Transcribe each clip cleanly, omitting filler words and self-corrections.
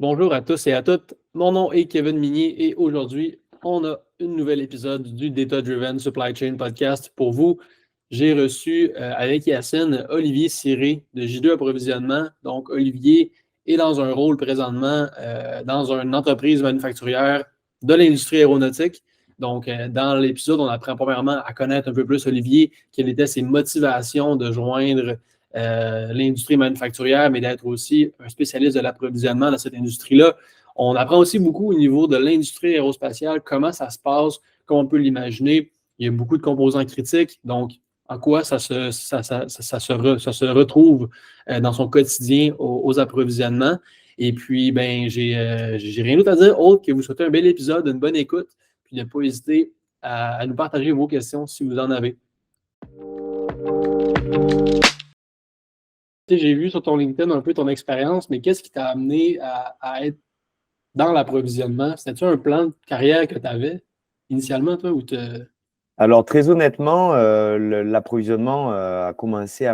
Bonjour à tous et à toutes. Mon nom est Kevin Minier et aujourd'hui, on a un nouvel épisode du Data Driven Supply Chain Podcast pour vous. J'ai reçu avec Yacine Olivier Ciré de J2 Approvisionnement. Donc, Olivier est dans un rôle présentement dans une entreprise manufacturière de l'industrie aéronautique. Donc, dans l'épisode, on apprend premièrement à connaître un peu plus Olivier, quelles étaient ses motivations de joindre l'industrie manufacturière, mais d'être aussi un spécialiste de l'approvisionnement dans cette industrie-là. On apprend aussi beaucoup au niveau de l'industrie aérospatiale, comment ça se passe, comment on peut l'imaginer. Il y a beaucoup de composants critiques, donc en quoi ça se retrouve dans son quotidien aux approvisionnements. Et puis, ben, j'ai rien d'autre à dire autre que vous souhaitez un bel épisode, une bonne écoute, puis ne pas hésiter à nous partager vos questions si vous en avez. J'ai vu sur ton LinkedIn un peu ton expérience, mais qu'est-ce qui t'a amené à être dans l'approvisionnement? C'était-tu un plan de carrière que tu avais initialement, toi, ou Alors, très honnêtement, l'approvisionnement a commencé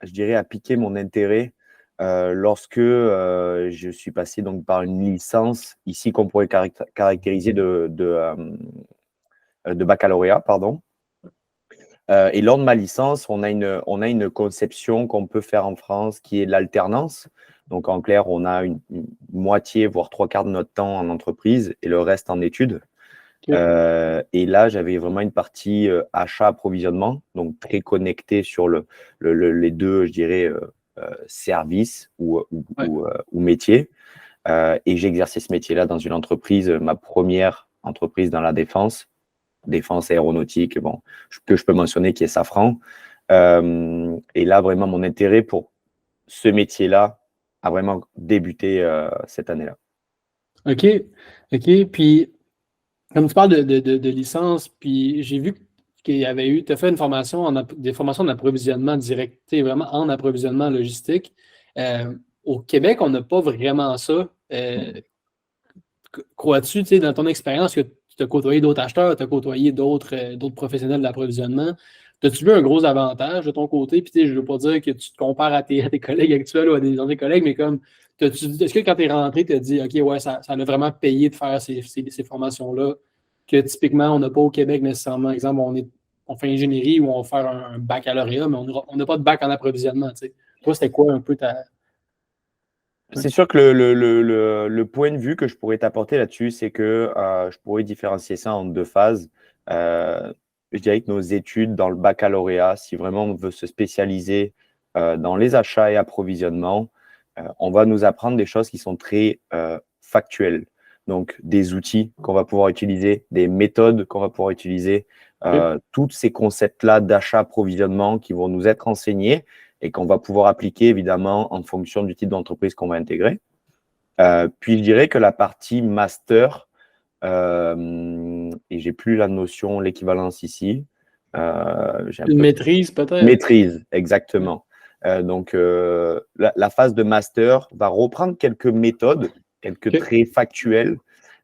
je dirais, à piquer mon intérêt lorsque je suis passé donc par une licence ici qu'on pourrait caractériser de baccalauréat, pardon. Et lors de ma licence, on a une conception qu'on peut faire en France qui est l'alternance. Donc, en clair, on a une moitié, voire trois quarts de notre temps en entreprise et le reste en études. Et là, j'avais vraiment une partie achat-approvisionnement, donc très connectée sur les deux, je dirais, services ou métiers. Et j'ai exercé ce métier-là dans une entreprise, ma première entreprise dans la défense aéronautique, bon, que je peux mentionner, qui est Safran. Et là, vraiment, mon intérêt pour ce métier-là a vraiment débuté cette année-là. OK. Puis, comme tu parles de licence, puis j'ai vu qu'il y avait eu, tu as fait une formation, des formations d'approvisionnement direct, vraiment en approvisionnement logistique. Au Québec, on n'a pas vraiment ça. Crois-tu, dans ton expérience, que tu as côtoyé d'autres acheteurs, tu as côtoyé d'autres professionnels de l'approvisionnement? As-tu vu un gros avantage de ton côté? Puis, je ne veux pas dire que tu te compares à tes collègues actuels ou à des anciens collègues, mais comme, est-ce que quand tu es rentré, tu as dit, OK, ouais, ça a vraiment payé de faire ces formations-là, que typiquement, on n'a pas au Québec nécessairement. Exemple, on fait ingénierie ou on va faire un baccalauréat, mais on n'a pas de bac en approvisionnement. T'sais. Toi, c'était quoi un peu ta. C'est sûr que le point de vue que je pourrais t'apporter là-dessus, c'est que je pourrais différencier ça en deux phases. Je dirais que nos études dans le baccalauréat, si vraiment on veut se spécialiser dans les achats et approvisionnement, on va nous apprendre des choses qui sont très factuelles. Donc, des outils qu'on va pouvoir utiliser, des méthodes qu'on va pouvoir utiliser, tous ces concepts-là d'achat-approvisionnement qui vont nous être enseignés et qu'on va pouvoir appliquer évidemment en fonction du type d'entreprise qu'on va intégrer. Puis je dirais que la partie master, et j'ai plus la notion, l'équivalence ici. Une maîtrise peut-être? Maîtrise, exactement. Donc la phase de master va reprendre quelques méthodes, quelques traits factuels,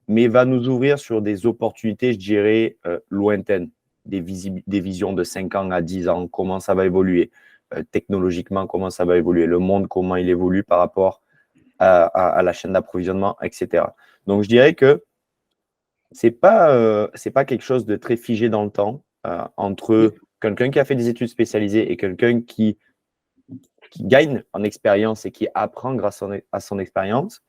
mais va nous ouvrir sur des opportunités, je dirais, lointaines, des visions de 5 ans à 10 ans, comment ça va évoluer. Technologiquement, comment ça va évoluer, le monde, comment il évolue par rapport à la chaîne d'approvisionnement, etc. Donc, je dirais que ce n'est pas quelque chose de très figé dans le temps entre quelqu'un qui a fait des études spécialisées et quelqu'un qui gagne en expérience et qui apprend grâce à son expérience.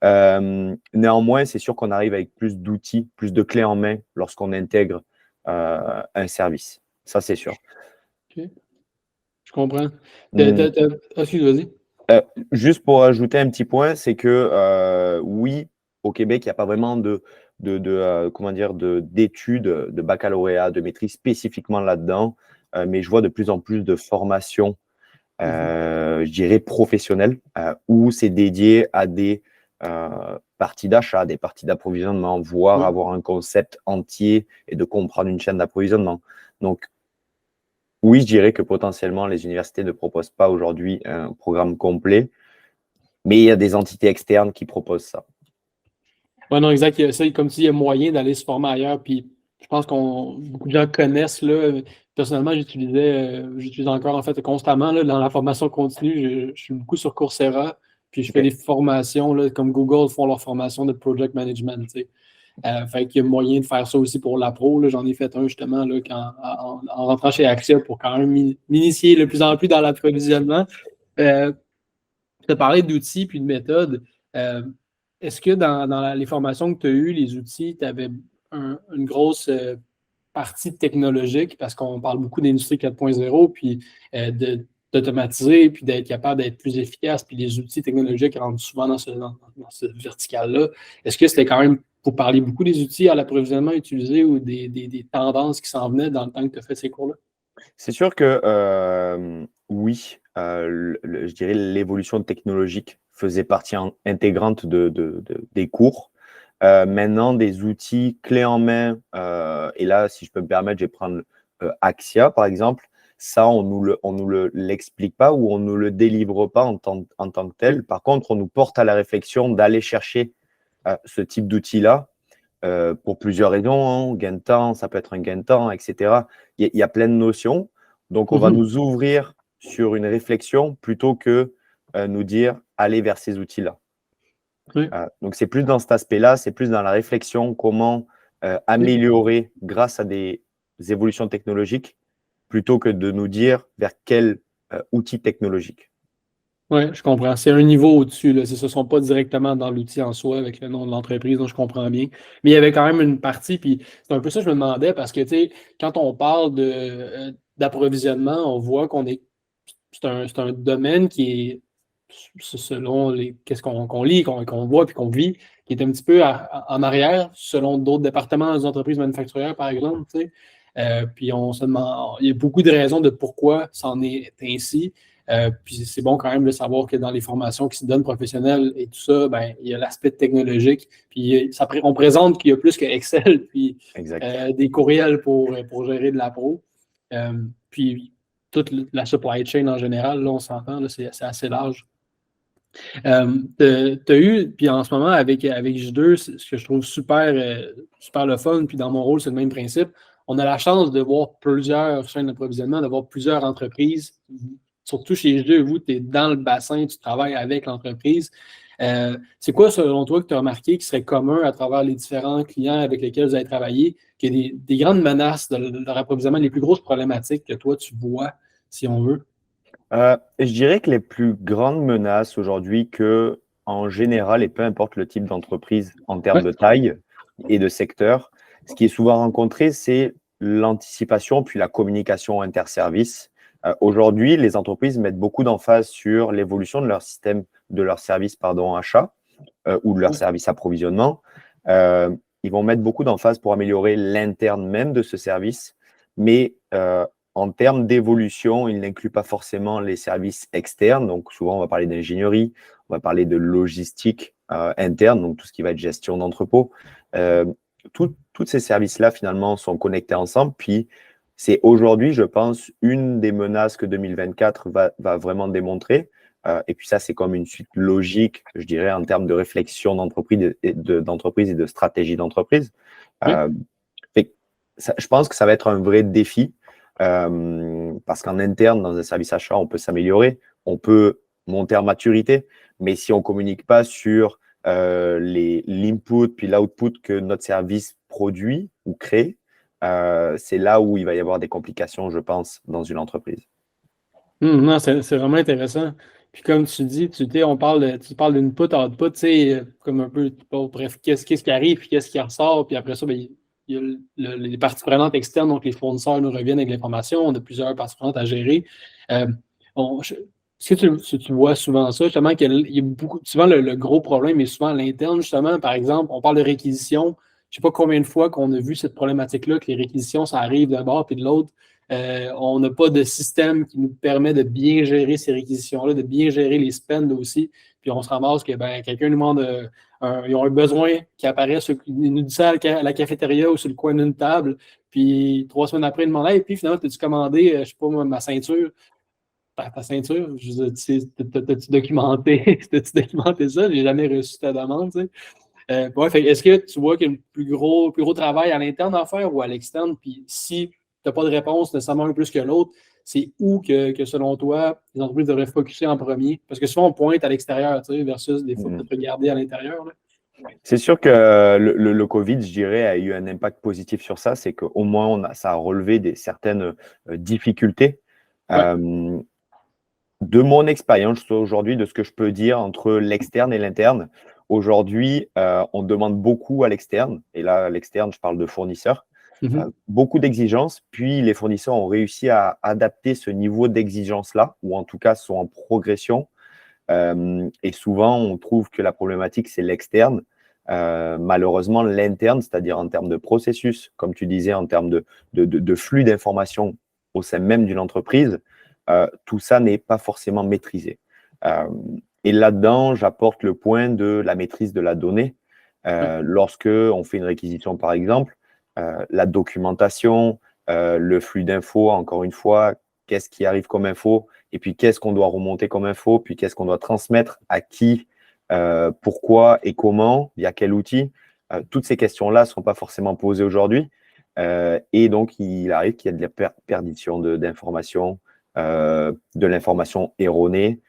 Néanmoins, c'est sûr qu'on arrive avec plus d'outils, plus de clés en main lorsqu'on intègre un service. Ça, c'est sûr. OK. Je comprends. Excuse, vas-y. Juste pour ajouter un petit point, c'est que oui, au Québec, il n'y a pas vraiment d'études, de baccalauréat, de maîtrise spécifiquement là-dedans, mais je vois de plus en plus de formations, je dirais professionnelles, où c'est dédié à des parties d'achat, des parties d'approvisionnement, voire avoir un concept entier et de comprendre une chaîne d'approvisionnement. Donc, oui, je dirais que potentiellement, les universités ne proposent pas aujourd'hui un programme complet, mais il y a des entités externes qui proposent ça. Oui, non, exact. Ça, comme tu dis, il y a moyen d'aller se former ailleurs. Puis je pense beaucoup de gens connaissent. Là, personnellement, j'utilise encore en fait constamment là, dans la formation continue. Je suis beaucoup sur Coursera. Puis je fais des formations, là, comme Google font leur formation de project management. Fait qu'il y a moyen de faire ça aussi pour la pro. Là. J'en ai fait un justement là, en rentrant chez Axia pour quand même m'initier de plus en plus dans l'approvisionnement. Tu as parlé d'outils puis de méthodes. Est-ce que dans les formations que tu as eues, les outils, tu avais une grosse partie technologique, parce qu'on parle beaucoup d'industrie 4.0, puis d'automatiser, puis d'être capable d'être plus efficace, puis les outils technologiques rentrent souvent dans ce vertical-là. Est-ce que c'était quand même, vous parliez beaucoup des outils à l'approvisionnement utilisés ou des tendances qui s'en venaient dans le temps que tu as fait ces cours-là? C'est sûr que oui, je dirais l'évolution technologique faisait partie intégrante des cours. Maintenant, des outils clés en main, et là, si je peux me permettre, je vais prendre Axia, par exemple. Ça, on nous l'explique pas ou on ne nous le délivre pas en tant que tel. Par contre, on nous porte à la réflexion d'aller chercher ce type d'outils-là pour plusieurs raisons. Hein. Gain de temps, ça peut être un gain de temps, etc. Il y a plein de notions. Donc, on va nous ouvrir sur une réflexion plutôt que nous dire allez vers ces outils-là. Oui. Donc, c'est plus dans cet aspect-là, c'est plus dans la réflexion, comment améliorer grâce à des évolutions technologiques, plutôt que de nous dire vers quel outil technologique. Oui, je comprends. C'est un niveau au-dessus. Là. Ce ne sont pas directement dans l'outil en soi avec le nom de l'entreprise, donc je comprends bien. Mais il y avait quand même une partie, puis c'est un peu ça que je me demandais, parce que tu sais, quand on parle d'approvisionnement, on voit qu'on est. C'est un domaine qui est, selon qu'est-ce qu'on lit, qu'on voit puis qu'on vit, qui est un petit peu en arrière, selon d'autres départements des entreprises manufacturières, par exemple. Tu sais. Puis on se demande, il y a beaucoup de raisons de pourquoi c'en est ainsi. Puis c'est bon quand même de savoir que dans les formations qui se donnent professionnelles et tout ça, ben, il y a l'aspect technologique. Puis on présente qu'il y a plus que Excel, puis des courriels pour gérer de la pro. Puis toute la supply chain en général, là, on s'entend, là, c'est assez large. Tu as eu, puis en ce moment, avec J2, ce que je trouve super le fun, puis dans mon rôle, c'est le même principe. On a la chance de voir plusieurs chaînes d'approvisionnement, de voir plusieurs entreprises. Surtout chez J2, vous, tu es dans le bassin, tu travailles avec l'entreprise. C'est quoi, selon toi, que tu as remarqué qui serait commun à travers les différents clients avec lesquels vous avez travaillé, qui est des grandes menaces de leur approvisionnement, les plus grosses problématiques que toi, tu vois, si on veut? Je dirais que les plus grandes menaces aujourd'hui, en général, et peu importe le type d'entreprise en termes de taille et de secteur, ce qui est souvent rencontré, c'est l'anticipation puis la communication interservice. Aujourd'hui, les entreprises mettent beaucoup d'emphase sur l'évolution de leur système, de leur service achat ou de leur service approvisionnement. Ils vont mettre beaucoup d'emphase pour améliorer l'interne même de ce service, mais en termes d'évolution, il n'inclut pas forcément les services externes. Donc, souvent, on va parler d'ingénierie, on va parler de logistique interne, donc tout ce qui va être gestion d'entrepôt. Tous ces services-là, finalement, sont connectés ensemble. Puis, c'est aujourd'hui, je pense, une des menaces que 2024 va vraiment démontrer. Et puis ça, c'est comme une suite logique, je dirais, en termes de réflexion d'entreprise et de stratégie d'entreprise. Je pense que ça va être un vrai défi. Parce qu'en interne, dans un service achat, on peut s'améliorer, on peut monter en maturité, mais si on ne communique pas sur l'input puis l'output que notre service produit ou crée, c'est là où il va y avoir des complications, je pense, dans une entreprise. Non, c'est vraiment intéressant. Puis comme tu dis, tu parles d'input, output, tu sais, comme un peu, bref, qu'est-ce qui arrive, puis qu'est-ce qui ressort, puis après ça, ben, il y a les parties prenantes externes, donc les fournisseurs nous reviennent avec l'information, on a plusieurs parties prenantes à gérer. Est-ce que tu vois souvent ça, justement, qu'il y a souvent le gros problème est souvent à l'interne, justement, par exemple, on parle de réquisition, je ne sais pas combien de fois qu'on a vu cette problématique-là, que les réquisitions, ça arrive d'un bord puis de l'autre. On n'a pas de système qui nous permet de bien gérer ces réquisitions-là, de bien gérer les spends aussi. Puis on se ramasse que quelqu'un nous demande, ils ont un besoin qui apparaît, il nous dit ça à la cafétéria ou sur le coin d'une table. Puis 3 semaines après, il demande, hey, puis finalement, t'as-tu commandé, je ne sais pas moi, ma ceinture? Ta ceinture, je veux dire, t'as-tu documenté, ça? J'ai jamais reçu ta demande, tu sais. Est-ce que tu vois qu'il y a un plus gros travail à l'interne à faire ou à l'externe? Puis si tu n'as pas de réponse nécessairement un plus que l'autre, c'est où que, selon toi, les entreprises devraient focuser en premier? Parce que souvent, on pointe à l'extérieur, tu sais, versus des fois, peut-être regarder à l'intérieur. Là. C'est sûr que le Covid, je dirais, a eu un impact positif sur ça. C'est qu'au moins, ça a relevé certaines difficultés. Ouais. De mon expérience aujourd'hui, de ce que je peux dire entre l'externe et l'interne, aujourd'hui, on demande beaucoup à l'externe. Et là, à l'externe, je parle de fournisseurs. Mhm. Beaucoup d'exigences, puis les fournisseurs ont réussi à adapter ce niveau d'exigence-là, ou en tout cas sont en progression. Et souvent, on trouve que la problématique, c'est l'externe. Malheureusement, l'interne, c'est-à-dire en termes de processus, comme tu disais, en termes de flux d'informations au sein même d'une entreprise, tout ça n'est pas forcément maîtrisé. Et là-dedans, j'apporte le point de la maîtrise de la donnée. Lorsque on fait une réquisition, par exemple, la documentation, le flux d'infos, encore une fois, qu'est-ce qui arrive comme info, et puis qu'est-ce qu'on doit remonter comme info, puis qu'est-ce qu'on doit transmettre à qui, pourquoi et comment, via quel outil. Toutes ces questions-là ne sont pas forcément posées aujourd'hui. Et donc, il arrive qu'il y ait de la perdition d'informations, de l'information erronée.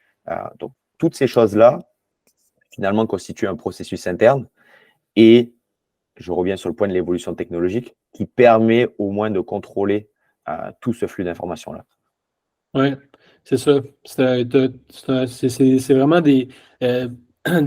Donc, toutes ces choses-là, finalement, constituent un processus interne. Et je reviens sur le point de l'évolution technologique qui permet au moins de contrôler tout ce flux d'informations-là. Oui, c'est ça. C'est vraiment des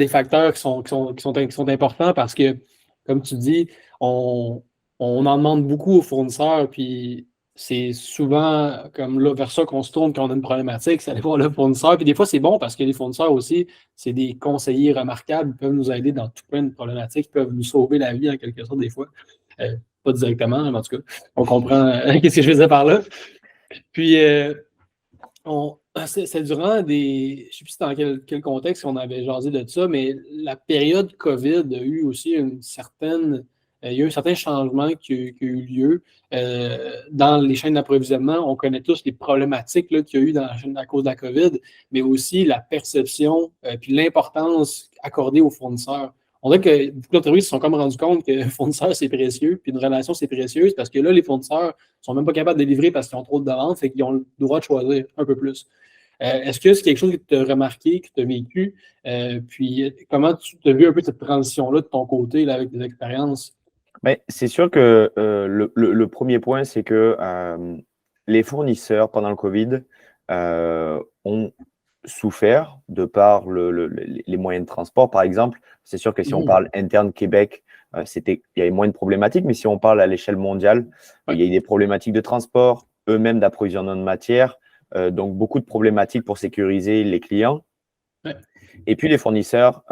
facteurs qui sont importants parce que, comme tu dis, on en demande beaucoup aux fournisseurs, puis c'est souvent comme là, vers ça qu'on se tourne quand on a une problématique, c'est aller voir le fournisseur. Puis des fois, c'est bon parce que les fournisseurs aussi, c'est des conseillers remarquables, ils peuvent nous aider dans tout plein de problématiques, ils peuvent nous sauver la vie en quelque sorte des fois. Pas directement, mais en tout cas, on comprend qu'est-ce que je faisais par là. Puis, c'est durant des. Je ne sais plus dans quel contexte on avait jasé de ça, mais la période COVID a eu aussi une certaine. Il y a eu un certain changement qui a eu lieu dans les chaînes d'approvisionnement. On connaît tous les problématiques là, qu'il y a eu dans la chaîne à cause de la COVID, mais aussi la perception puis l'importance accordée aux fournisseurs. On dirait que beaucoup d'entreprises se sont comme rendu compte que le fournisseur, c'est précieux, puis une relation, c'est précieuse, parce que là, les fournisseurs sont même pas capables de livrer parce qu'ils ont trop de demandes, fait qu'ils ont le droit de choisir un peu plus. Est-ce que c'est quelque chose que tu as remarqué, que tu as vécu? Puis comment tu as vu un peu cette transition-là de ton côté là, avec tes expériences? Mais c'est sûr que le premier point, c'est que les fournisseurs, pendant le Covid, ont souffert de par les moyens de transport, par exemple. C'est sûr que si on parle interne Québec, il y avait moins de problématiques, mais si on parle à l'échelle mondiale, il y a eu des problématiques de transport, eux-mêmes d'approvisionnement de matière, donc beaucoup de problématiques pour sécuriser les clients. Ouais. Et puis les fournisseurs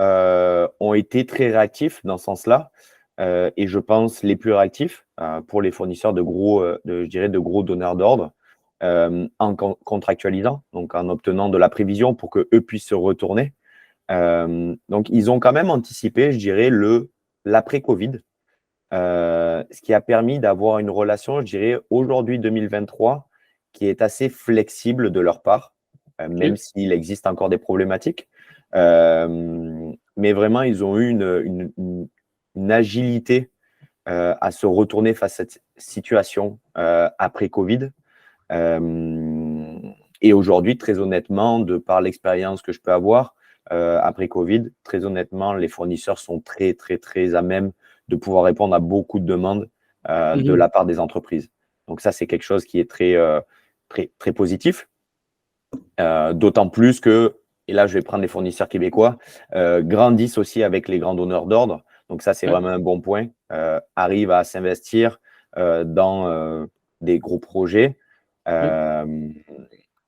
ont été très réactifs dans ce sens-là. Et je pense les plus réactifs pour les fournisseurs je dirais de gros donneurs d'ordre en contractualisant, donc en obtenant de la prévision pour qu'eux puissent se retourner. Donc, ils ont quand même anticipé, je dirais, l'après-Covid, ce qui a permis d'avoir une relation, je dirais, aujourd'hui 2023, qui est assez flexible de leur part, même s'il existe encore des problématiques. Mais vraiment, ils ont eu une agilité à se retourner face à cette situation après Covid. Et aujourd'hui, très honnêtement, de par l'expérience que je peux avoir après Covid, très honnêtement, les fournisseurs sont très, très, très à même de pouvoir répondre à beaucoup de demandes de la part des entreprises. Donc ça, c'est quelque chose qui est très, très, très positif. D'autant plus que, et là, je vais prendre les fournisseurs québécois, grandissent aussi avec les grands donneurs d'ordre. Donc ça, c'est vraiment un bon point. Arrivent à s'investir dans des gros projets.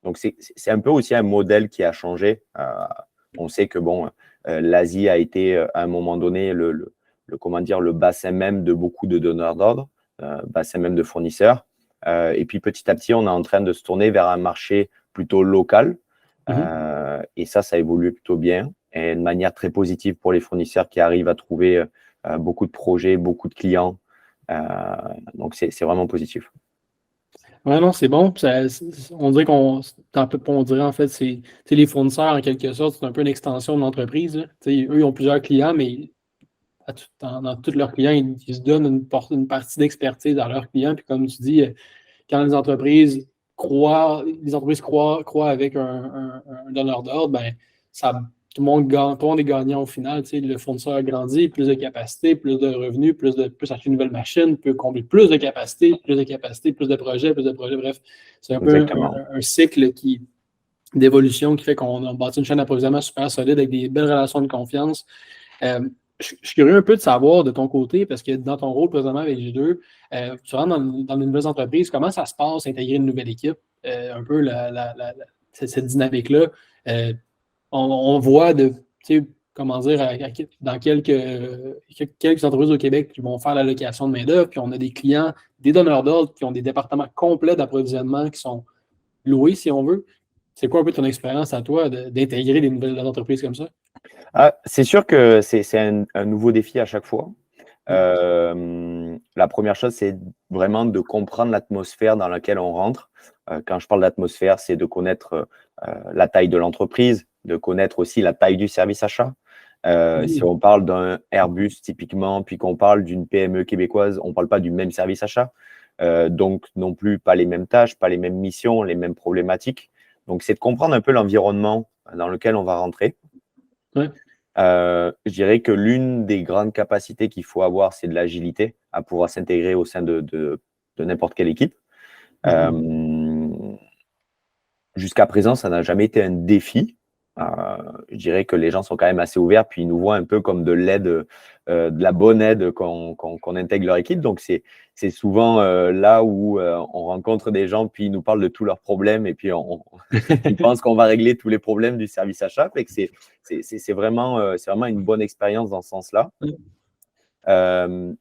Donc, c'est un peu aussi un modèle qui a changé. On sait que l'Asie a été à un moment donné comment dire, le bassin même de beaucoup de donneurs d'ordre, bassin même de fournisseurs. Et puis petit à petit, on est en train de se tourner vers un marché plutôt local. Et ça évolue plutôt bien et de manière très positive pour les fournisseurs qui arrivent à trouver beaucoup de projets, beaucoup de clients. Donc, c'est vraiment positif. Oui, non, c'est bon. On dirait on dirait en fait, c'est les fournisseurs, en quelque sorte, c'est un peu une extension de l'entreprise. Eux, ils ont plusieurs clients, mais dans tous leurs clients, ils se donnent une partie d'expertise à leurs clients. Puis comme tu dis, quand les entreprises les entreprises croient avec un donneur d'ordre, ben, tout le monde est gagnant au final. Le fournisseur grandit, plus de capacité, plus de revenus, plus acheter une nouvelle machine, peut combler plus de capacité, plus de projets, bref. C'est un peu Exactement. un cycle d'évolution qui fait qu'on a bâti une chaîne d'approvisionnement super solide avec des belles relations de confiance. Je suis curieux un peu de savoir de ton côté, parce que dans ton rôle présentement avec G2, tu rentres dans une nouvelle entreprise, comment ça se passe intégrer une nouvelle équipe? Un peu cette dynamique-là. On voit comment dire, dans quelques entreprises au Québec qui vont faire l'allocation de main-d'œuvre, puis on a des clients, des donneurs d'ordre qui ont des départements complets d'approvisionnement qui sont loués, si on veut. C'est quoi un peu ton expérience à toi d'intégrer des nouvelles entreprises comme ça? C'est sûr que c'est un nouveau défi à chaque fois. La première chose, c'est vraiment de comprendre l'atmosphère dans laquelle on rentre. Quand je parle d'atmosphère, c'est de connaître la taille de l'entreprise, de connaître aussi la taille du service achat. Si on parle d'un Airbus typiquement, puis qu'on parle d'une PME québécoise, on ne parle pas du même service achat. Donc non plus pas les mêmes tâches, pas les mêmes missions, les mêmes problématiques. Donc c'est de comprendre un peu l'environnement dans lequel on va rentrer. Ouais. Je dirais que l'une des grandes capacités qu'il faut avoir, c'est de l'agilité à pouvoir s'intégrer au sein de n'importe quelle équipe. Jusqu'à présent, ça n'a jamais été un défi. Je dirais que les gens sont quand même assez ouverts, puis ils nous voient un peu comme de l'aide, de la bonne aide qu'on intègre leur équipe. Donc, c'est souvent là où on rencontre des gens, puis ils nous parlent de tous leurs problèmes, et puis ils pensent qu'on va régler tous les problèmes du service achat. Fait que c'est vraiment une bonne expérience dans ce sens-là.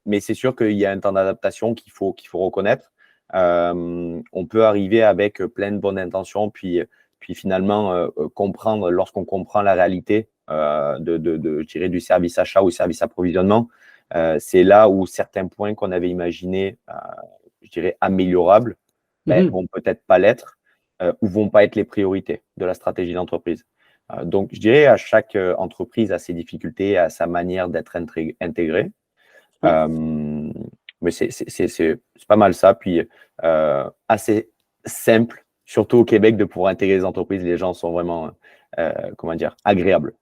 Mais c'est sûr qu'il y a un temps d'adaptation qu'il faut reconnaître. On peut arriver avec plein de bonnes intentions, puis finalement comprendre, lorsqu'on comprend la réalité je dirais, du service achat ou service approvisionnement, c'est là où certains points qu'on avait imaginés, je dirais, améliorables, vont peut-être pas l'être ou vont pas être les priorités de la stratégie d'entreprise. Donc, je dirais à chaque entreprise a ses difficultés, a sa manière d'être intégrée. Mais c'est pas mal ça. Puis assez simple, surtout au Québec, de pouvoir intégrer les entreprises. Les gens sont vraiment, comment dire, agréables.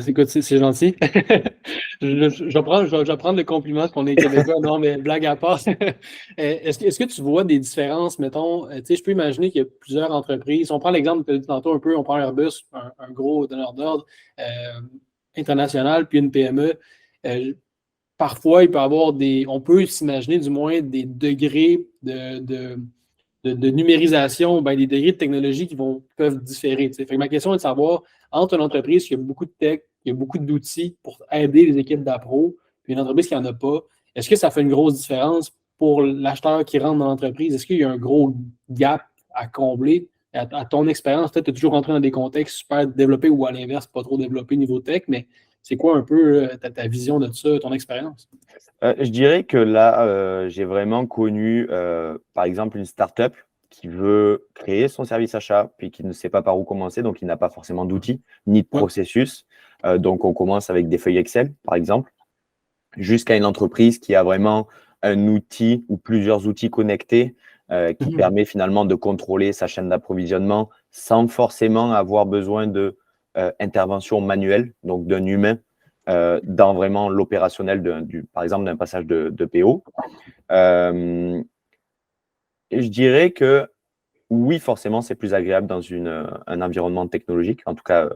Écoute, c'est gentil. Je vais prendre le compliment qu'on est québécois. Non, mais blague à part. Est-ce que tu vois des différences, mettons, je peux imaginer qu'il y a plusieurs entreprises. On prend l'exemple que tu as dit tantôt un peu, on prend Airbus, un gros donneur d'ordre international, puis une PME. Parfois, il peut y avoir on peut s'imaginer du moins des degrés de numérisation, des degrés de technologie qui peuvent différer. Fait que ma question est de savoir, entre une entreprise qui a beaucoup de tech, qui a beaucoup d'outils pour aider les équipes d'appro, puis une entreprise qui n'en a pas, est-ce que ça fait une grosse différence pour l'acheteur qui rentre dans l'entreprise? Est-ce qu'il y a un gros gap à combler? À ton expérience, peut-être tu es toujours rentré dans des contextes super développés ou à l'inverse, pas trop développés niveau tech, mais c'est quoi un peu ta vision de ça, ton expérience? Je dirais que là, j'ai vraiment connu, par exemple, une startup qui veut créer son service achat, puis qui ne sait pas par où commencer, donc il n'a pas forcément d'outils ni de processus. Donc, on commence avec des feuilles Excel, par exemple, jusqu'à une entreprise qui a vraiment un outil ou plusieurs outils connectés qui permet finalement de contrôler sa chaîne d'approvisionnement sans forcément avoir besoin de intervention manuelle, donc d'un humain, dans vraiment l'opérationnel, par exemple, d'un passage de PO. Et je dirais que oui, forcément, c'est plus agréable dans un environnement technologique. En tout cas,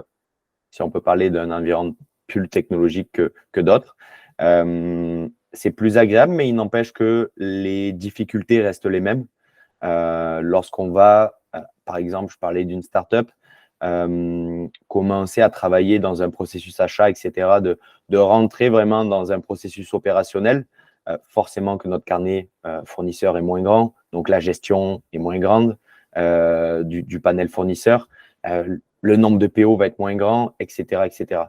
si on peut parler d'un environnement plus technologique que d'autres. C'est plus agréable, mais il n'empêche que les difficultés restent les mêmes. Lorsqu'on va, par exemple, je parlais d'une startup, commencer à travailler dans un processus achat, etc., de rentrer vraiment dans un processus opérationnel, forcément que notre carnet fournisseur est moins grand, donc la gestion est moins grande du panel fournisseur, le nombre de PO va être moins grand, etc., etc.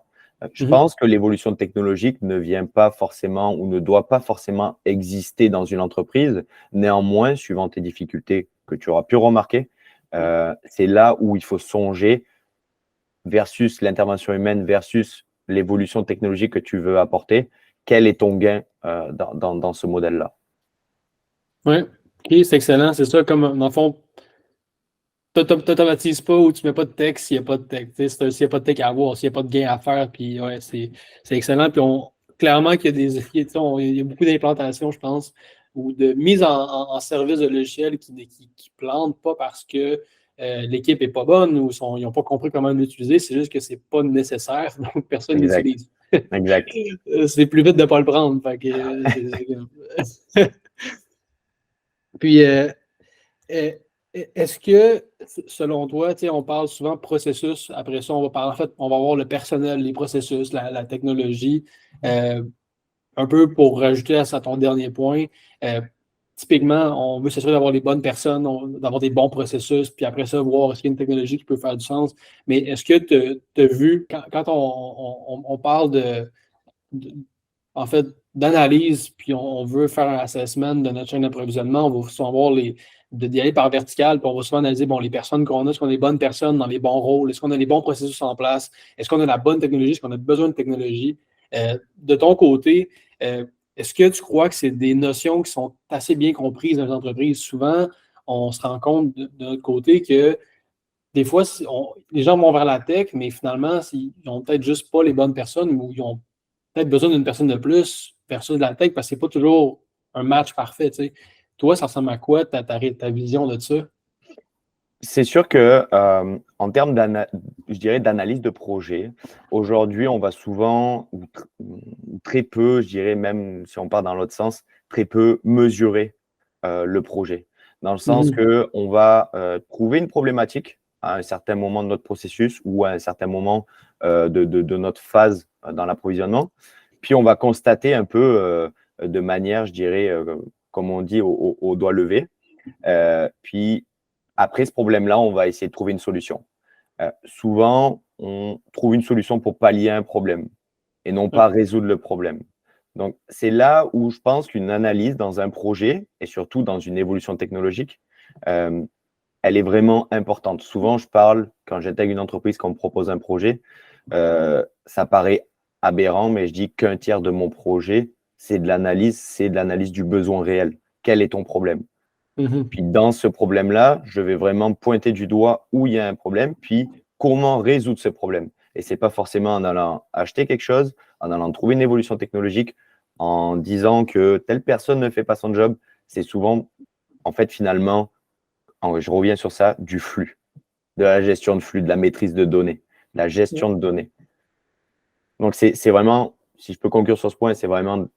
Je pense que l'évolution technologique ne vient pas forcément ou ne doit pas forcément exister dans une entreprise. Néanmoins, suivant tes difficultés que tu auras pu remarquer, c'est là où il faut songer versus l'intervention humaine versus l'évolution technologique que tu veux apporter. Quel est ton gain dans ce modèle-là? Oui, OK, c'est excellent. C'est ça, comme dans le fond, tu n'automatises pas ou tu ne mets pas de texte s'il n'y a pas de texte. Tu sais, s'il n'y a pas de texte à avoir, s'il n'y a pas de gain à faire, puis ouais, c'est excellent. Puis clairement qu'il y a il y a beaucoup d'implantations, je pense, ou de mise en service de logiciels qui plantent pas parce que l'équipe n'est pas bonne ou ils n'ont pas compris comment l'utiliser. C'est juste que c'est pas nécessaire, donc personne Exact, l'utilise. exact. C'est plus vite de ne pas le prendre. Fait que, puis, euh, est-ce que, selon toi, on parle souvent processus, après ça, on va parler, en fait, on va voir le personnel, les processus, la technologie. Euh, un peu pour rajouter à ton dernier point, euh, typiquement, on veut s'assurer d'avoir les bonnes personnes, d'avoir des bons processus, puis après ça, voir est-ce qu'il y a une technologie qui peut faire du sens. Mais est-ce que tu as vu, quand on parle de- en fait, d'analyse, puis on veut faire un assessment de notre chaîne d'approvisionnement, on va souvent voir d'y aller par vertical, puis on va souvent analyser bon, les personnes qu'on a, est-ce qu'on a les bonnes personnes dans les bons rôles, est-ce qu'on a les bons processus en place, est-ce qu'on a la bonne technologie, est-ce qu'on a besoin de technologie. De ton côté, est-ce que tu crois que c'est des notions qui sont assez bien comprises dans les entreprises? Souvent, on se rend compte de notre côté que des fois, les gens vont vers la tech, mais finalement, ils n'ont peut-être juste pas les bonnes personnes ou ils ont peut-être besoin d'une personne de plus versus de la tech parce que c'est pas toujours un match parfait. Tu sais. Toi, ça ressemble à quoi ta vision de ça? C'est sûr que en termes je dirais d'analyse de projet, aujourd'hui, on va souvent, ou très peu, je dirais même si on part dans l'autre sens, très peu mesurer le projet. Dans le sens Mhm. que on va trouver une problématique à un certain moment de notre processus ou à un certain moment de notre phase dans l'approvisionnement. Puis on va constater un peu de manière, je dirais, comme on dit, au doigt levé. Puis après ce problème-là, on va essayer de trouver une solution. Souvent, on trouve une solution pour pallier un problème et non Ouais. pas résoudre le problème. Donc, c'est là où je pense qu'une analyse dans un projet et surtout dans une évolution technologique, euh, elle est vraiment importante. Souvent, je parle, quand j'intègre une entreprise, quand on me propose un projet, ça paraît aberrant, mais je dis qu'un tiers de mon projet, c'est de l'analyse du besoin réel. Quel est ton problème? Mhm. Puis dans ce problème-là, je vais vraiment pointer du doigt où il y a un problème, puis comment résoudre ce problème. Et ce n'est pas forcément en allant acheter quelque chose, en allant trouver une évolution technologique, en disant que telle personne ne fait pas son job. C'est souvent, en fait, finalement, je reviens sur ça, du flux, de la gestion de flux, de la maîtrise de données, de la gestion de données. Donc, c'est vraiment, si je peux conclure sur ce point, c'est vraiment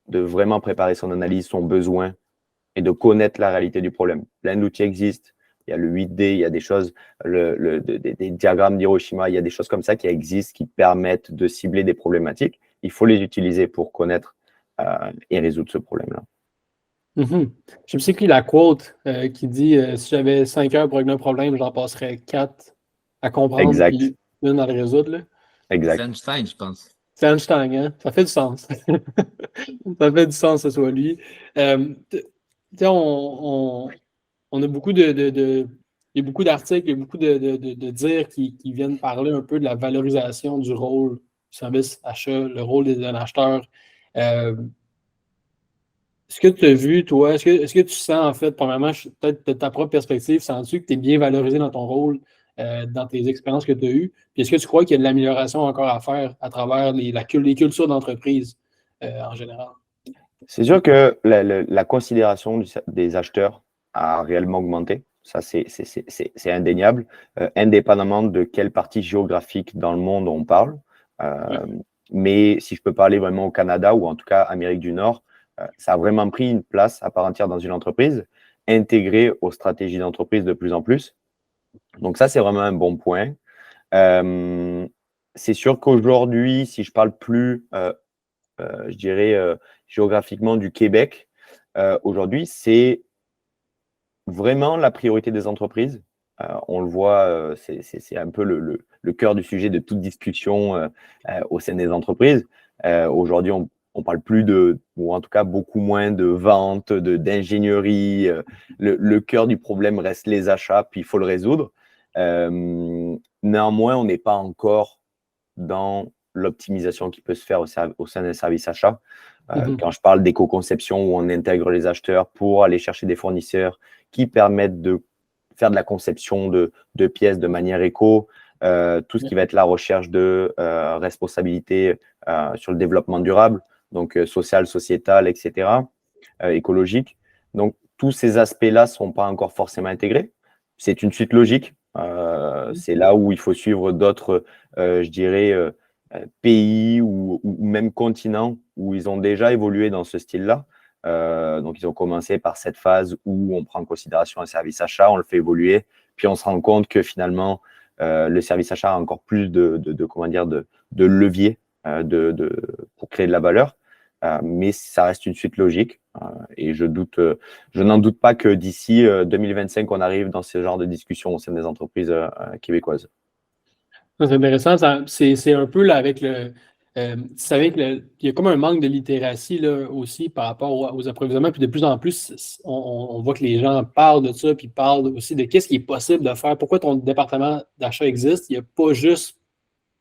de vraiment préparer son analyse, son besoin, et de connaître la réalité du problème. Plein d'outils existent. Il y a le 8D, il y a des choses, des diagrammes d'Hiroshima, il y a des choses comme ça qui existent, qui permettent de cibler des problématiques. Il faut les utiliser pour connaître et résoudre ce problème-là. Mhm. Je me sais qui la quote qui dit si j'avais 5 heures pour régler un problème, j'en passerais 4 à comprendre Exact, puis une à le résoudre. Là. C'est exact. Einstein, je pense. C'est Einstein, hein? Ça fait du sens. Ça fait du sens que ce soit lui. Tu sais, on a beaucoup il y a beaucoup d'articles, il y a beaucoup de dires qui viennent parler un peu de la valorisation du rôle du service achat, le rôle d'un acheteur. Euh, Est-ce que tu as vu, toi, est-ce que tu sens, en fait, premièrement, peut-être de ta propre perspective, sens-tu que tu es bien valorisé dans ton rôle, dans tes expériences que tu as eues? Puis est-ce que tu crois qu'il y a de l'amélioration encore à faire à travers les cultures d'entreprise en général? C'est sûr que la considération des acheteurs a réellement augmenté. Ça, c'est indéniable, indépendamment de quelle partie géographique dans le monde on parle. Ouais. Mais si je peux parler vraiment au Canada ou en tout cas Amérique du Nord, ça a vraiment pris une place à part entière dans une entreprise, intégrée aux stratégies d'entreprise de plus en plus. Donc ça, c'est vraiment un bon point. Euh, c'est sûr qu'aujourd'hui, si je parle plus je dirais, géographiquement du Québec, aujourd'hui, c'est vraiment la priorité des entreprises. On le voit, c'est un peu le cœur du sujet de toute discussion au sein des entreprises. Aujourd'hui, on ne parle plus ou en tout cas beaucoup moins de vente, d'ingénierie. Le cœur du problème reste les achats, puis il faut le résoudre. Néanmoins, on n'est pas encore dans l'optimisation qui peut se faire au sein d'un service achat. Mhm. Quand je parle d'éco-conception, où on intègre les acheteurs pour aller chercher des fournisseurs qui permettent de faire de la conception de pièces de manière éco, tout ce qui va être la recherche de responsabilité sur le développement durable, donc social, sociétal, etc., écologique. Donc, tous ces aspects-là ne sont pas encore forcément intégrés. C'est une suite logique. C'est là où il faut suivre d'autres, je dirais, pays ou même continents où ils ont déjà évolué dans ce style-là. Donc, ils ont commencé par cette phase où on prend en considération un service achat, on le fait évoluer, puis on se rend compte que finalement, le service achat a encore plus comment dire, de levier pour créer de la valeur. Mais ça reste une suite logique. Et je n'en doute pas que d'ici 2025, on arrive dans ce genre de discussion au sein des entreprises québécoises. C'est intéressant. C'est un peu là avec le. Tu savais qu'il y a comme un manque de littératie là, aussi par rapport aux approvisionnements. Puis de plus en plus, on voit que les gens parlent de ça, puis parlent aussi de qu'est-ce qui est possible de faire. Pourquoi ton département d'achat existe? Il n'y a pas juste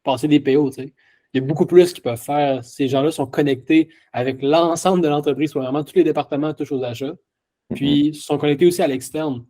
passer des PO. Tu sais. Il y a beaucoup plus qu'ils peuvent faire. Ces gens-là sont connectés avec l'ensemble de l'entreprise. Vraiment, tous les départements touchent aux achats. Puis sont connectés aussi à l'externe.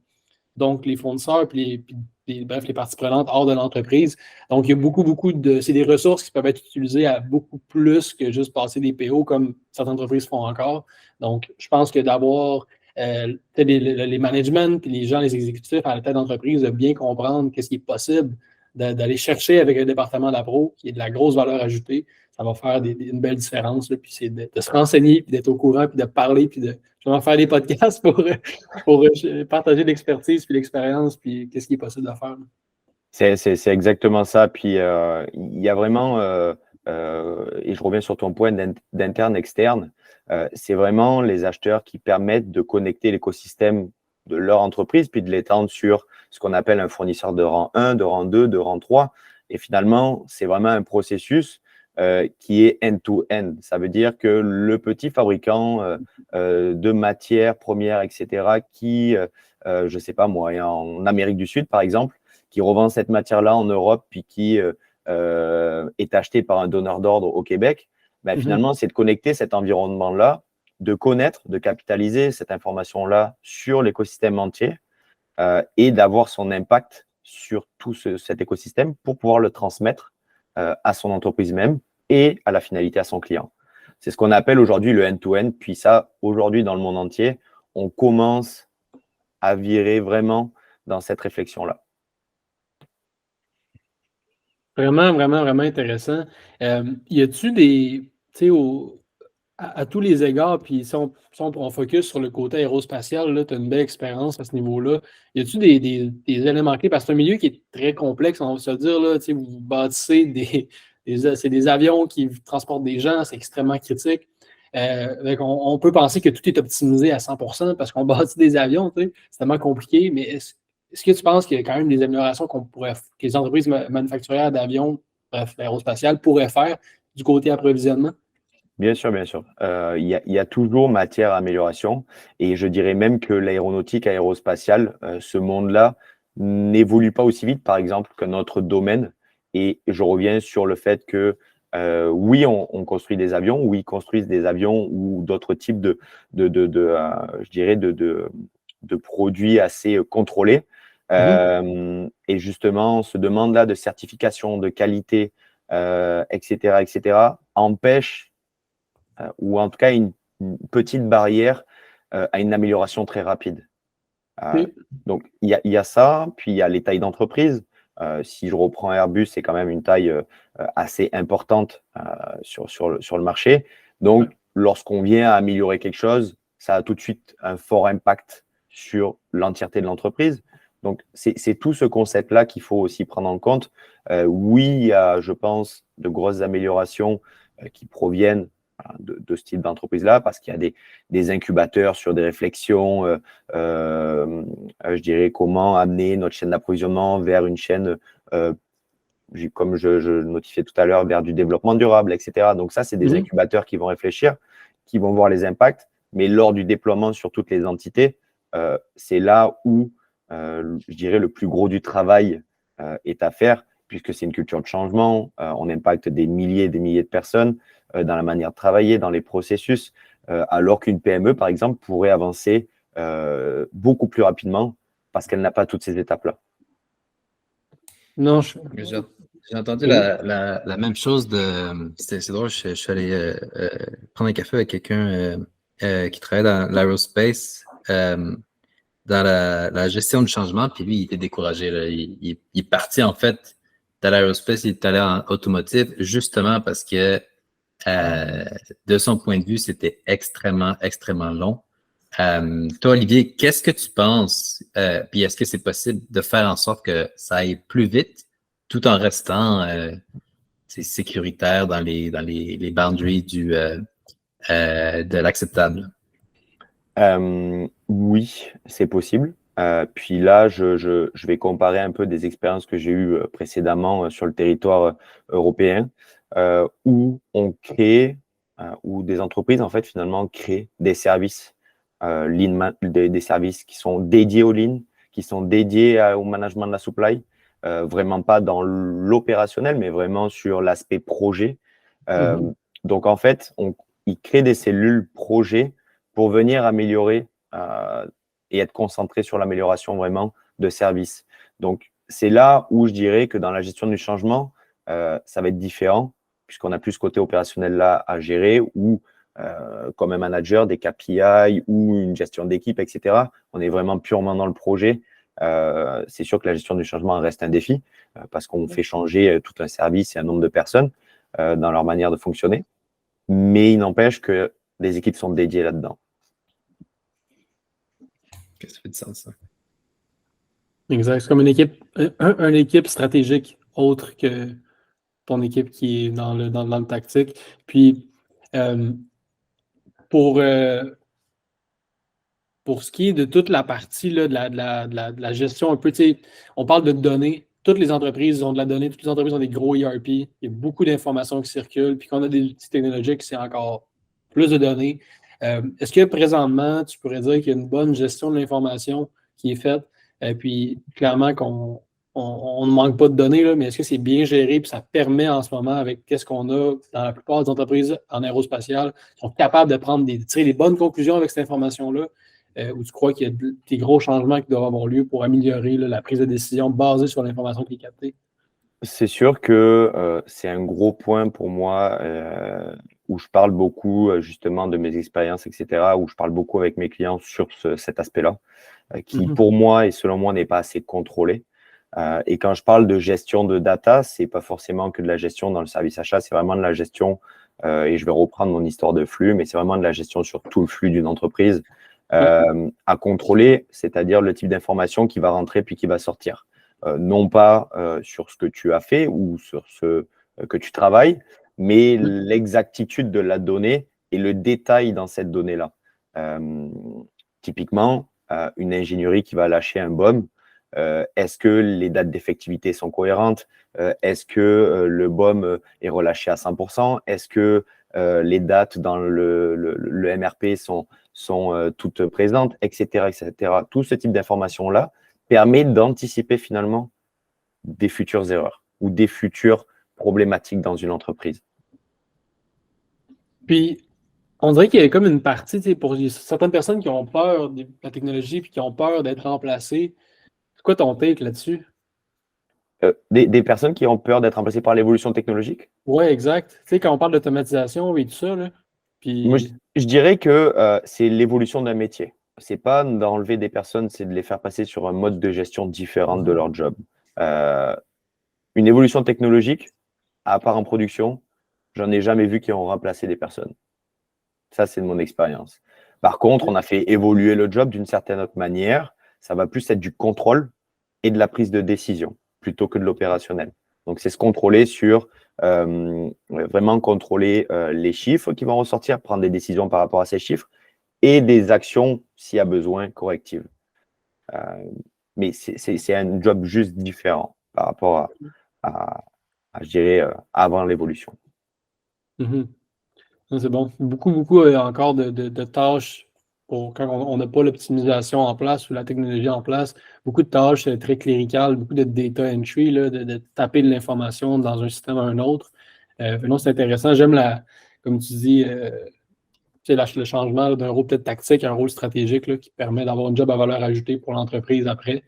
Donc, les fournisseurs, bref, les parties prenantes hors de l'entreprise. Donc, il y a beaucoup de. C'est des ressources qui peuvent être utilisées à beaucoup plus que juste passer des PO comme certaines entreprises font encore. Donc, je pense que d'avoir les managements et les gens, les exécutifs à la tête d'entreprise, de bien comprendre qu'est-ce qui est possible, d'aller chercher avec un département d'appro qui est de la grosse valeur ajoutée, ça va faire une belle différence. Là. Puis c'est de se renseigner, puis d'être au courant, puis de parler, puis de faire des podcasts pour partager l'expertise, puis l'expérience, puis qu'est-ce qui est possible de faire. C'est exactement ça. Puis, il y a vraiment, et je reviens sur ton point d'interne, externe, c'est vraiment les acheteurs qui permettent de connecter l'écosystème de leur entreprise, puis de l'étendre sur ce qu'on appelle un fournisseur de rang 1, de rang 2, de rang 3. Et finalement, c'est vraiment un processus qui est end-to-end. Ça veut dire que le petit fabricant de matières premières, etc., qui, je ne sais pas moi, en Amérique du Sud, par exemple, qui revend cette matière-là en Europe, puis qui est achetée par un donneur d'ordre au Québec, ben, finalement, c'est de connecter cet environnement-là, de connaître, de capitaliser cette information-là sur l'écosystème entier et d'avoir son impact sur tout cet écosystème pour pouvoir le transmettre à son entreprise même et à la finalité à son client. C'est ce qu'on appelle aujourd'hui le end-to-end. Puis ça, aujourd'hui, dans le monde entier, on commence à virer vraiment dans cette réflexion-là. Vraiment, vraiment, vraiment intéressant. Y a-tu des, tu sais, à tous les égards, puis si on focus sur le côté aérospatial, tu as une belle expérience à ce niveau-là. Y a-tu des éléments clés? Parce que c'est un milieu qui est très complexe, on va se dire, là, vous bâtissez c'est des avions qui transportent des gens, c'est extrêmement critique. On peut penser que tout est optimisé à 100% parce qu'on bâtit des avions, c'est tellement compliqué, mais est-ce que tu penses qu'il y a quand même des améliorations que les entreprises manufacturières d'avions, bref, aérospatiales, pourraient faire du côté approvisionnement? Bien sûr, bien sûr. Il y a toujours matière à amélioration et je dirais même que l'aéronautique aérospatiale, ce monde-là, n'évolue pas aussi vite, par exemple, que notre domaine. Et je reviens sur le fait que oui, on construit des avions, oui, ils construisent des avions ou d'autres types je dirais de produits assez contrôlés. Et justement, ce demande-là de certification, de qualité, etc., empêche ou en tout cas une petite barrière à une amélioration très rapide. Oui. Donc, il y a ça, puis il y a les tailles d'entreprise. Si je reprends Airbus, c'est quand même une taille assez importante sur le marché. Donc, lorsqu'on vient à améliorer quelque chose, ça a tout de suite un fort impact sur l'entièreté de l'entreprise. Donc, c'est tout ce concept-là qu'il faut aussi prendre en compte. Oui, il y a, je pense, de grosses améliorations qui proviennent de ce type d'entreprise-là, parce qu'il y a des incubateurs sur des réflexions, je dirais, comment amener notre chaîne d'approvisionnement vers une chaîne, comme je notifiais tout à l'heure, vers du développement durable, etc. Donc ça, c'est des incubateurs qui vont réfléchir, qui vont voir les impacts, mais lors du déploiement sur toutes les entités, c'est là où, je dirais, le plus gros du travail est à faire, puisque c'est une culture de changement. On impacte des milliers et des milliers de personnes dans la manière de travailler, dans les processus, alors qu'une PME, par exemple, pourrait avancer beaucoup plus rapidement parce qu'elle n'a pas toutes ces étapes-là. Non, J'ai entendu Oui. la même chose c'est drôle, je suis allé prendre un café avec quelqu'un qui travaille dans l'aerospace, dans la gestion du changement, puis lui, il était découragé, là. Il est parti, en fait, de l'aerospace, il est allé en automotive, justement parce que, de son point de vue, c'était extrêmement, extrêmement long. Toi, Olivier, qu'est-ce que tu penses? Puis est-ce que c'est possible de faire en sorte que ça aille plus vite tout en restant sécuritaire dans les boundaries de l'acceptable? Oui, c'est possible. Puis là, je vais comparer un peu des expériences que j'ai eues précédemment sur le territoire européen, où on crée, où des entreprises, en fait, finalement, créent des services, des services qui sont dédiés aux lignes, qui sont dédiés au management de la supply, vraiment pas dans l'opérationnel, mais vraiment sur l'aspect projet. Donc, en fait, ils créent des cellules projets pour venir améliorer et être concentré sur l'amélioration vraiment de services. Donc, c'est là où je dirais que dans la gestion du changement, ça va être différent, puisqu'on a plus ce côté opérationnel là à gérer, ou comme un manager, des KPI ou une gestion d'équipe, etc. On est vraiment purement dans le projet. C'est sûr que la gestion du changement reste un défi, parce qu'on fait changer tout un service et un nombre de personnes dans leur manière de fonctionner. Mais il n'empêche que des équipes sont dédiées là-dedans. Ça fait du sens, ça. Exact. C'est comme une équipe stratégique autre que ton équipe qui est dans le tactique. Puis, pour ce qui est de toute la partie là, de la gestion, un peu, tu sais, on parle de données. Toutes les entreprises ont de la donnée, toutes les entreprises ont des gros ERP. Il y a beaucoup d'informations qui circulent. Puis, quand on a des outils technologiques, c'est encore plus de données. Est-ce que présentement, tu pourrais dire qu'il y a une bonne gestion de l'information qui est faite? Puis, clairement, qu'on on ne manque pas de données, là, mais est-ce que c'est bien géré? Puis, ça permet en ce moment, avec qu'est-ce qu'on a dans la plupart des entreprises en aérospatiale, sont capables de tirer les bonnes conclusions avec cette information-là? Où tu crois qu'il y a des gros changements qui doivent avoir lieu pour améliorer là, la prise de décision basée sur l'information qui est captée? C'est sûr que c'est un gros point pour moi où je parle beaucoup justement de mes expériences, etc., où je parle beaucoup avec mes clients sur cet aspect-là, qui pour moi et selon moi n'est pas assez contrôlé. Et quand je parle de gestion de data, c'est pas forcément que de la gestion dans le service achat, c'est vraiment de la gestion, et je vais reprendre mon histoire de flux, mais c'est vraiment de la gestion sur tout le flux d'une entreprise à contrôler, c'est-à-dire le type d'information qui va rentrer puis qui va sortir. Non pas sur ce que tu as fait ou sur ce que tu travailles, mais l'exactitude de la donnée et le détail dans cette donnée-là. Typiquement, une ingénierie qui va lâcher un BOM, est-ce que les dates d'effectivité sont cohérentes? Est-ce que le BOM est relâché à 100%? Est-ce que les dates dans le MRP sont toutes présentes, etc., etc. Tout ce type d'informations-là permet d'anticiper finalement des futures erreurs ou des futures problématiques dans une entreprise. Puis, on dirait qu'il y a comme une partie, tu sais, pour certaines personnes qui ont peur de la technologie puis qui ont peur d'être remplacées. C'est quoi ton take là-dessus? Des personnes qui ont peur d'être remplacées par l'évolution technologique? Oui, exact. Tu sais, quand on parle d'automatisation et tout ça, là, puis... Moi, je dirais que c'est l'évolution d'un métier. C'est pas d'enlever des personnes, c'est de les faire passer sur un mode de gestion différent de leur job. Une évolution technologique, à part en production, j'en ai jamais vu qui ont remplacé des personnes. Ça, c'est de mon expérience. Par contre, on a fait évoluer le job d'une certaine autre manière. Ça va plus être du contrôle et de la prise de décision plutôt que de l'opérationnel. Donc, c'est se contrôler sur vraiment contrôler les chiffres qui vont ressortir, prendre des décisions par rapport à ces chiffres et des actions, s'il y a besoin, correctives. Mais c'est un job juste différent par rapport à je dirais, avant l'évolution. C'est bon. Beaucoup encore de tâches quand on n'a pas l'optimisation en place ou la technologie en place, beaucoup de tâches très cléricales, beaucoup de data entry, là, de taper de l'information dans un système à un autre. Non, c'est intéressant. J'aime comme tu dis, le changement d'un rôle peut-être tactique à un rôle stratégique là, qui permet d'avoir un job à valeur ajoutée pour l'entreprise après.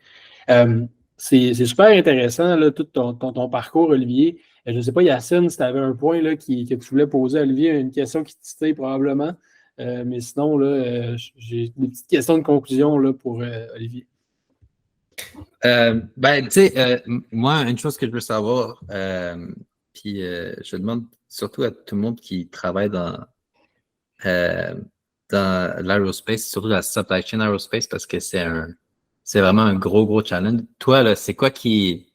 C'est super intéressant, là, tout ton parcours, Olivier. Je ne sais pas, Yacine, si tu avais un point là, que tu voulais poser à Olivier, une question qui te titille probablement. Mais sinon, là, j'ai des petites questions de conclusion là, pour Olivier. Tu sais, moi, une chose que je veux savoir, puis je demande surtout à tout le monde qui travaille dans l'aerospace, surtout la supply chain aerospace, parce que c'est vraiment un gros challenge. Toi, là, c'est quoi qui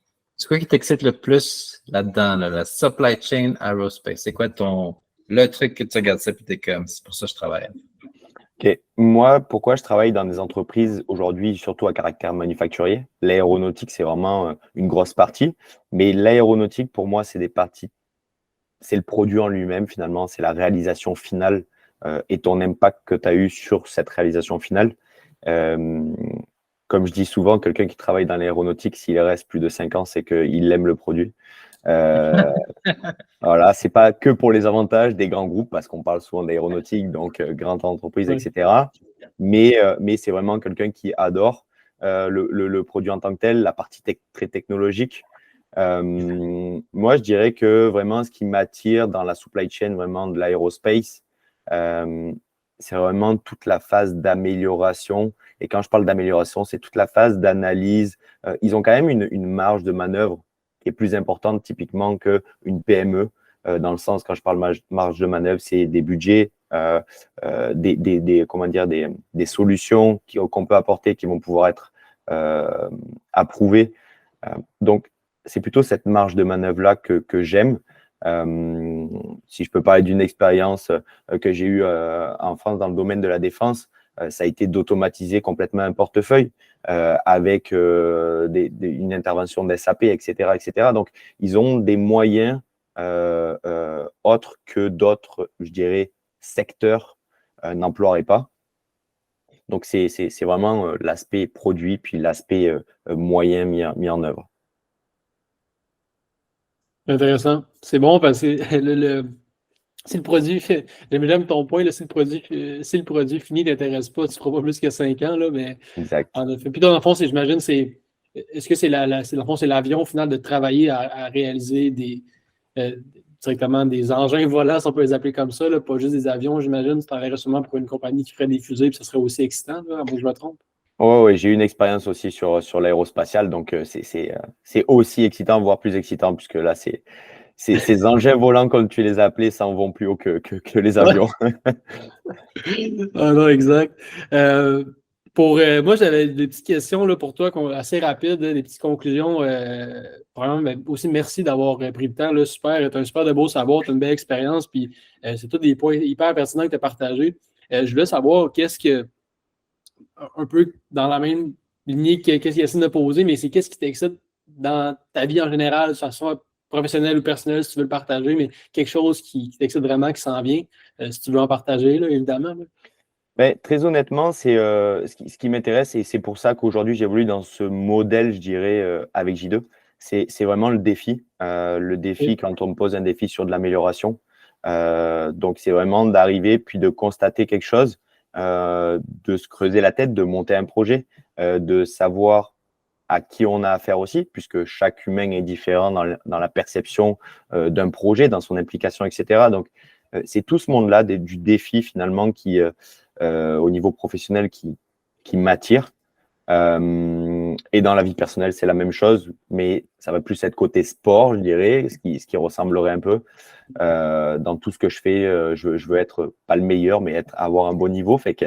t'excite le plus là-dedans, là, la supply chain aerospace? C'est quoi le truc que tu regardes ça et t'es comme, c'est pour ça que je travaille? Ok. Moi, pourquoi je travaille dans des entreprises aujourd'hui, surtout à caractère manufacturier? L'aéronautique, c'est vraiment une grosse partie. Mais l'aéronautique, pour moi, c'est des parties, c'est le produit en lui-même, finalement, c'est la réalisation finale et ton impact que tu as eu sur cette réalisation finale. Comme je dis souvent, quelqu'un qui travaille dans l'aéronautique, s'il reste plus de 5 ans, c'est qu'il aime le produit. Voilà, c'est pas que pour les avantages des grands groupes, parce qu'on parle souvent d'aéronautique, donc grande entreprise, Oui. etc. Mais c'est vraiment quelqu'un qui adore le produit en tant que tel, la partie très technologique. Moi, je dirais que vraiment, ce qui m'attire dans la supply chain vraiment de l'aérospace, c'est vraiment toute la phase d'amélioration. Et quand je parle d'amélioration, c'est toute la phase d'analyse. Ils ont quand même une marge de manœuvre qui est plus importante typiquement qu'une PME. Dans le sens, quand je parle marge de manœuvre, c'est des budgets, des solutions qu'on peut apporter qui vont pouvoir être approuvées. Donc, c'est plutôt cette marge de manœuvre-là que j'aime. Si je peux parler d'une expérience que j'ai eue en France dans le domaine de la défense, ça a été d'automatiser complètement un portefeuille avec une intervention d'SAP, etc., etc. Donc, ils ont des moyens autres que d'autres, je dirais, secteurs n'emploieraient pas. Donc, c'est vraiment l'aspect produit puis l'aspect moyen mis en œuvre. Intéressant. C'est bon parce que si le produit, j'aime ton point, là, si le produit fini ne t'intéresse pas, tu ne feras pas plus que 5 ans, là, mais Exact. en effet. Puis dans le fond, j'imagine, est-ce que dans le fond, c'est l'avion au final de travailler à réaliser directement des engins volants, si on peut les appeler comme ça, là, pas juste des avions, j'imagine. Tu travaillerais sûrement pour une compagnie qui ferait des fusées, puis ça serait aussi excitant, là, à moins que je me trompe. Oui, j'ai eu une expérience aussi sur l'aérospatiale, donc c'est aussi excitant, voire plus excitant, puisque là, ces engins volants, comme tu les as appelés, s'en vont plus haut que les avions. Ah non, exact. Moi, j'avais des petites questions là, pour toi, assez rapides, là, des petites conclusions. Vraiment, mais aussi, merci d'avoir pris le temps. Là, super, tu as un super de beau savoir, tu as une belle expérience, puis c'est tous des points hyper pertinents que tu as partagés. Je voulais savoir un peu dans la même lignée qu'est-ce qu'il essaie de poser, mais c'est qu'est-ce qui t'excite dans ta vie en général, que ce soit professionnel ou personnel, si tu veux le partager, mais quelque chose qui t'excite vraiment, qui s'en vient, si tu veux en partager, là, évidemment. Là. Mais, très honnêtement, c'est ce qui m'intéresse et c'est pour ça qu'aujourd'hui j'évolue dans ce modèle, je dirais, avec J2. C'est vraiment le défi. Le défi, quand on me pose un défi sur de l'amélioration. Donc, c'est vraiment d'arriver puis de constater quelque chose, de se creuser la tête, de monter un projet, de savoir à qui on a affaire aussi, puisque chaque humain est différent dans la perception d'un projet, dans son implication, etc. Donc, c'est tout ce monde-là du défi finalement qui, au niveau professionnel, qui m'attire. Et dans la vie personnelle, c'est la même chose, mais ça va plus être côté sport, je dirais, ce qui ressemblerait un peu. Dans tout ce que je fais, je veux être pas le meilleur, mais avoir un bon niveau. Fait que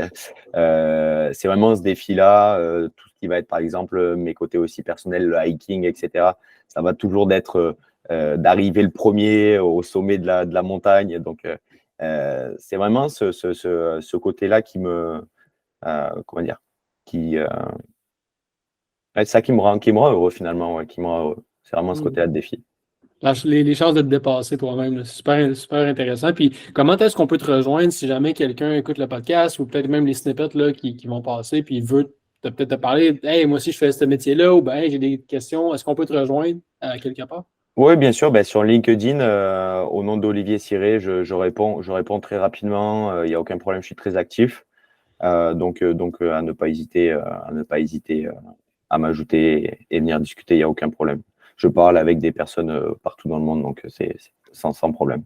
c'est vraiment ce défi-là, tout ce qui va être, par exemple, mes côtés aussi personnels, le hiking, etc. Ça va toujours d'être d'arriver le premier au sommet de la montagne. Donc, c'est vraiment ce côté-là qui me, comment dire, qui, c'est ça qui me rend heureux finalement, ouais, qui me rend heureux. C'est vraiment ce côté-là de défi. Les chances de te dépasser toi-même, là, c'est super, super intéressant. Puis comment est-ce qu'on peut te rejoindre si jamais quelqu'un écoute le podcast ou peut-être même les snippets là, qui vont passer puis il veut peut-être te parler, hey, moi aussi je fais ce métier-là ou ben hey, j'ai des questions. Est-ce qu'on peut te rejoindre quelque part? Oui, bien sûr. Ben, sur LinkedIn, au nom d'Olivier Ciré, je réponds très rapidement. Il n'y a aucun problème, je suis très actif. Donc, à ne pas hésiter, à m'ajouter et venir discuter, il n'y a aucun problème. Je parle avec des personnes partout dans le monde, donc c'est sans problème.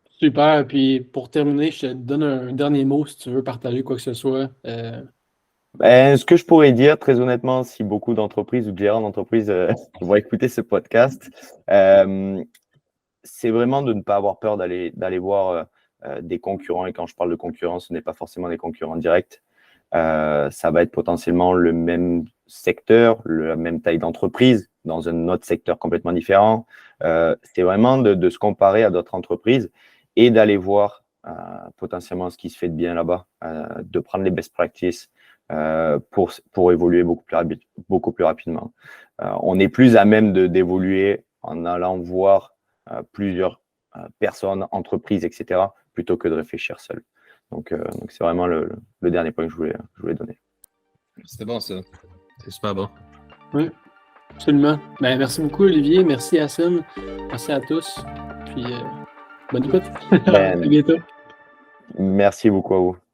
Super. Puis pour terminer, je te donne un dernier mot si tu veux partager quoi que ce soit. Ben, ce que je pourrais dire, très honnêtement, si beaucoup d'entreprises ou de gérants d'entreprises vont écouter ce podcast, c'est vraiment de ne pas avoir peur d'aller voir des concurrents. Et quand je parle de concurrents, ce n'est pas forcément des concurrents directs. Ça va être potentiellement le même secteur, la même taille d'entreprise, dans un autre secteur complètement différent. C'est vraiment de se comparer à d'autres entreprises et d'aller voir potentiellement ce qui se fait de bien là-bas, de prendre les best practices pour évoluer beaucoup plus rapidement. On est plus à même d'évoluer en allant voir plusieurs personnes, entreprises, etc., plutôt que de réfléchir seul. Donc c'est vraiment le dernier point que je voulais donner. C'était bon, ça. C'est super bon. Oui, absolument. Ben, merci beaucoup, Olivier. Merci, Hassan. Merci à tous. Puis bonne écoute. À bientôt. Merci beaucoup à vous.